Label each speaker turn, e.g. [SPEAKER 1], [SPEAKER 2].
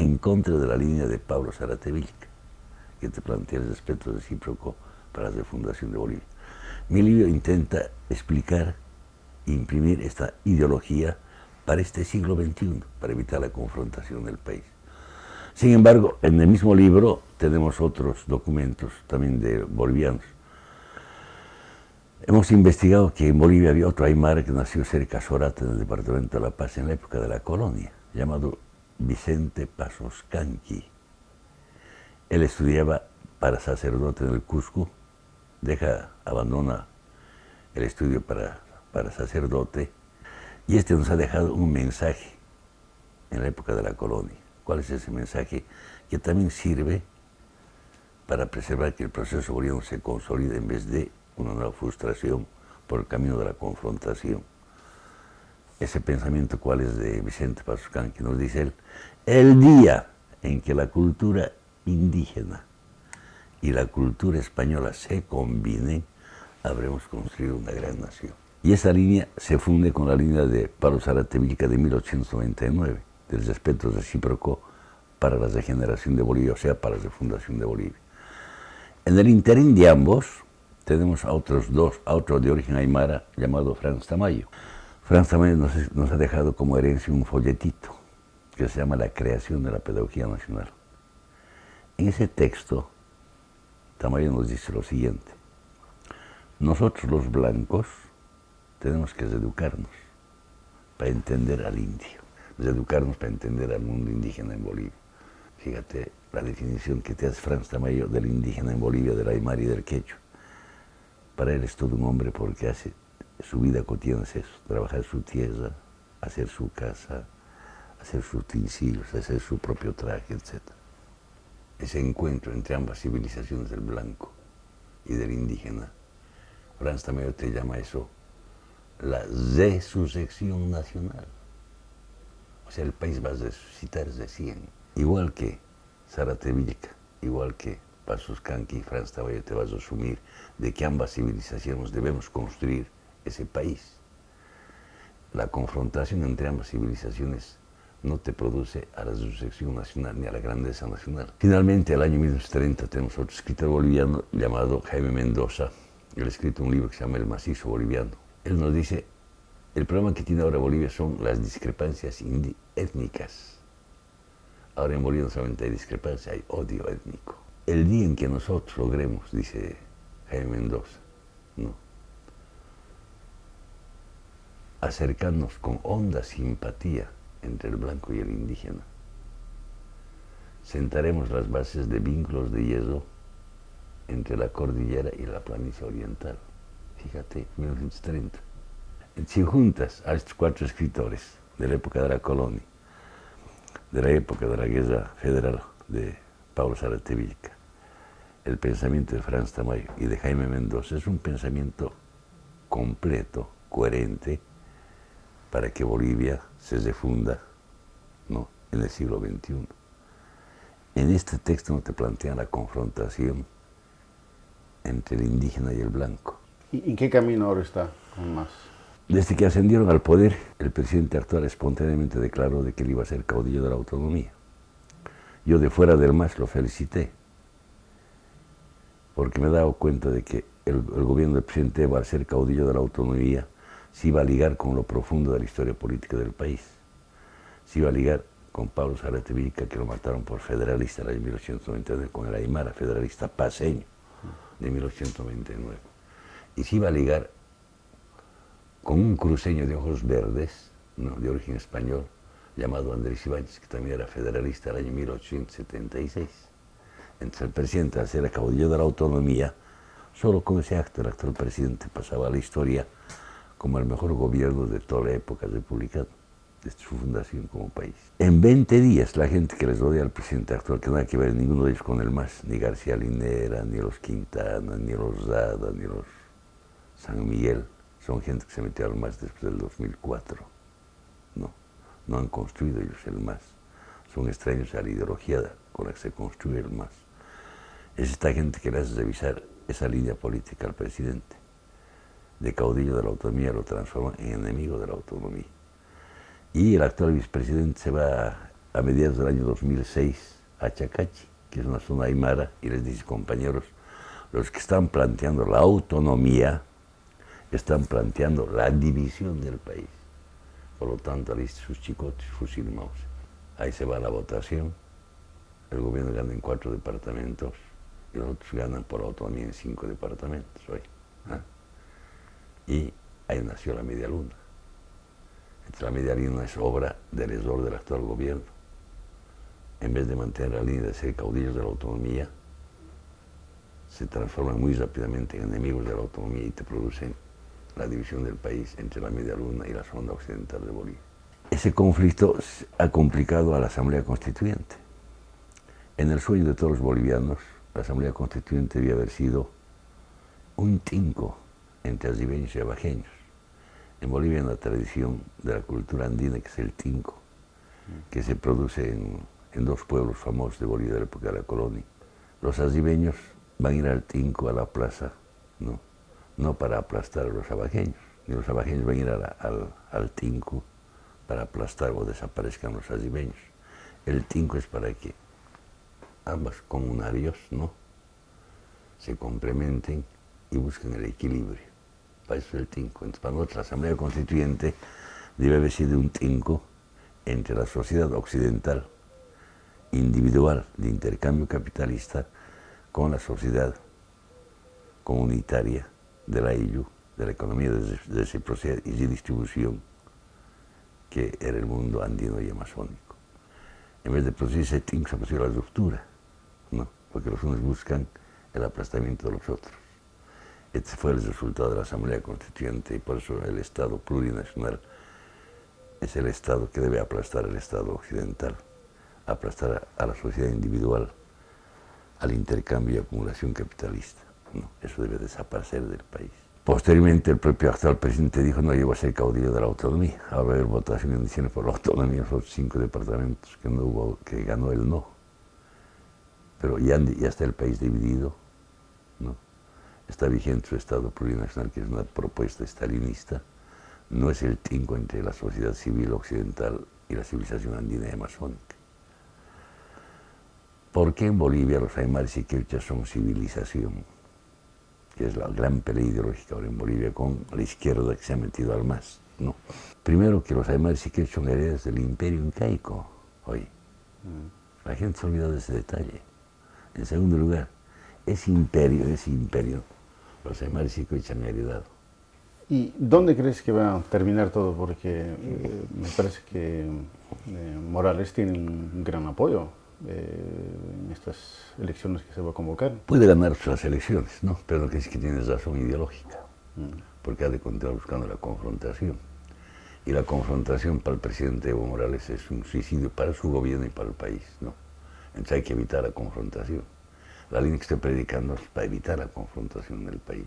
[SPEAKER 1] en contra de la línea de Pablo Zárate Vilca, que te plantea el respeto recíproco para la refundación de Bolivia. Mi libro intenta explicar, imprimir esta ideología para este siglo XXI, para evitar la confrontación del país. Sin embargo, en el mismo libro tenemos otros documentos también de bolivianos. Hemos investigado que en Bolivia había otro aymara que nació cerca de Sorata, en el departamento de La Paz, en la época de la colonia, llamado Vicente Pasos Canqui. Él estudiaba para sacerdote en el Cusco, abandona el estudio para sacerdote, y este nos ha dejado un mensaje en la época de la colonia. ¿Cuál es ese mensaje? Que también sirve para preservar que el proceso boliviano se consolide en vez de una nueva frustración por el camino de la confrontación. Ese pensamiento, ¿cuál es? De Vicente Pasos Canqui, nos dice él: el día en que la cultura indígena y la cultura española se combinen, habremos construido una gran nación. Y esa línea se funde con la línea de Pablo Zárate Vilca de 1899, del respeto recíproco para la regeneración de Bolivia, o sea, para la refundación de Bolivia. En el interín de ambos tenemos a otro de origen aymara llamado Franz Tamayo. Franz Tamayo nos ha dejado como herencia un folletito que se llama La creación de la pedagogía nacional. En ese texto, Tamayo nos dice lo siguiente: nosotros los blancos tenemos que reeducarnos para entender al indio, reeducarnos para entender al mundo indígena en Bolivia. Fíjate la definición que te hace Franz Tamayo del indígena en Bolivia, del aymara y del quechua. Para él es todo un hombre porque hace su vida cotidiana, es eso: trabajar su tierra, hacer su casa, hacer sus utensilios, hacer su propio traje, etc. Ese encuentro entre ambas civilizaciones, del blanco y del indígena, Franz Tamayo te llama eso la resurrección nacional. O sea, el país va a resucitar recién. Igual que Zárate Vilca, igual que Pasos Canqui y Franz Tamayo, te vas a asumir de que ambas civilizaciones debemos construir ese país. La confrontación entre ambas civilizaciones no te produce a la resurrección nacional ni a la grandeza nacional. Finalmente, el año 1930 tenemos otro escritor boliviano llamado Jaime Mendoza. Él ha escrito un libro que se llama El macizo boliviano. Él nos dice: el problema que tiene ahora Bolivia son las discrepancias étnicas. Ahora en Bolivia no solamente hay discrepancia, hay odio étnico. El día en que nosotros logremos, dice Jaime Mendoza, ¿no?, acercarnos con honda simpatía entre el blanco y el indígena, sentaremos las bases de vínculos de hierro entre la cordillera y la planicie oriental. Fíjate, 1930. Si juntas a estos cuatro escritores de la época de la colonia, de la época de la guerra federal de Pablo Zárate Vilca, el pensamiento de Franz Tamayo y de Jaime Mendoza, es un pensamiento completo, coherente, para que Bolivia se refunda, ¿no?, en el siglo XXI. En este texto no te plantean la confrontación entre el indígena y el blanco.
[SPEAKER 2] ¿Y en qué camino ahora está con más?
[SPEAKER 1] Desde que ascendieron al poder, el presidente actual espontáneamente declaró de que él iba a ser caudillo de la autonomía. Yo, de fuera del MAS, lo felicité, porque me he dado cuenta de que el gobierno del presidente Evo, al ser caudillo de la autonomía, se iba a ligar con lo profundo de la historia política del país. Se iba a ligar con Pablo Zárate Vilca, que lo mataron por federalista en el año 1899, con el aymara federalista paceño de 1899. Y se iba a ligar con un cruceño de ojos verdes, ¿no?, de origen español, llamado Andrés Ibáñez, que también era federalista en el año 1876. Entonces el presidente, al ser caudillo de la autonomía, solo con ese acto el actual presidente pasaba a la historia como el mejor gobierno de toda la época republicana, desde su fundación como país. En 20 días, la gente que les rodea al presidente actual, que nada que ver ninguno de ellos con el MAS, ni García Linera, ni los Quintana, ni los Rada, ni los San Miguel, son gente que se metió al MAS después del 2004. No han construido ellos el MAS. Son extraños a la ideología con la que se construye el MAS. Es esta gente que le hace revisar esa línea política al presidente. De caudillo de la autonomía lo transforma en enemigo de la autonomía. Y el actual vicepresidente se va a mediados del año 2006 a Chacachi, que es una zona aymara, y les dice, compañeros, los que están planteando la autonomía están planteando la división del país. Por lo tanto, alisten sus chicotes, fusil y mouse. Ahí se va la votación, el gobierno gana en 4 departamentos y los otros ganan por autonomía en 5 departamentos hoy. Y ahí nació la Media Luna. La Media Luna es obra del error del actual gobierno. En vez de mantener la línea de ser caudillos de la autonomía, se transforman muy rápidamente en enemigos de la autonomía y te producen la división del país entre la Media Luna y la zona occidental de Bolivia. Ese conflicto ha complicado a la Asamblea Constituyente. En el sueño de todos los bolivianos, la Asamblea Constituyente debía haber sido un tinco entre azibeños y abajeños. En Bolivia hay una tradición de la cultura andina que es el tinco, que se produce en 2 pueblos famosos de Bolivia de la época de la colonia. Los azibeños van a ir al tinco, a la plaza, no para aplastar a los abajeños, ni los abajeños van a ir al tinco para aplastar o desaparezcan los azibeños. El tinco es para que ambos comunarios se complementen y busquen el equilibrio. Para eso es el tinco. Entonces, para nosotros la Asamblea Constituyente debe haber sido un tinco entre la sociedad occidental individual de intercambio capitalista con la sociedad comunitaria de la IYU, de la economía de reciprocidad y de distribución, que era el mundo andino y amazónico. En vez de producirse ese tinco, se produjo la ruptura, porque los unos buscan el aplastamiento de los otros. Este fue el resultado de la Asamblea Constituyente y por eso el Estado plurinacional es el Estado que debe aplastar al Estado occidental, aplastar a la sociedad individual, al intercambio y acumulación capitalista. Eso debe desaparecer del país. Posteriormente el propio actual presidente dijo, no, yo voy a ser caudillo de la autonomía. Ahora va a haber votación en diciembre por la autonomía en los otros 5 departamentos que ganó el no. Pero ya está el país dividido, está vigente su Estado plurinacional, que es una propuesta estalinista, no es el tinco entre la sociedad civil occidental y la civilización andina y amazónica. ¿Por qué en Bolivia los aymaras y quechas son civilización? Que es la gran pelea ideológica ahora en Bolivia con la izquierda que se ha metido al MAS. Primero, que los aymaras y quechas son herederos del imperio incaico hoy. La gente se olvida de ese detalle. En segundo lugar, ese imperio, los aymaras y quechas han heredado.
[SPEAKER 2] ¿Y dónde crees que va a terminar todo? Porque me parece que Morales tiene un gran apoyo en estas elecciones que se va a convocar.
[SPEAKER 1] Puede ganar las elecciones, pero no quiere decir que tiene razón ideológica, porque ha de continuar buscando la confrontación. Y la confrontación para el presidente Evo Morales es un suicidio para su gobierno y para el país. Entonces hay que evitar la confrontación. La línea que estoy predicando es para evitar la confrontación en el país.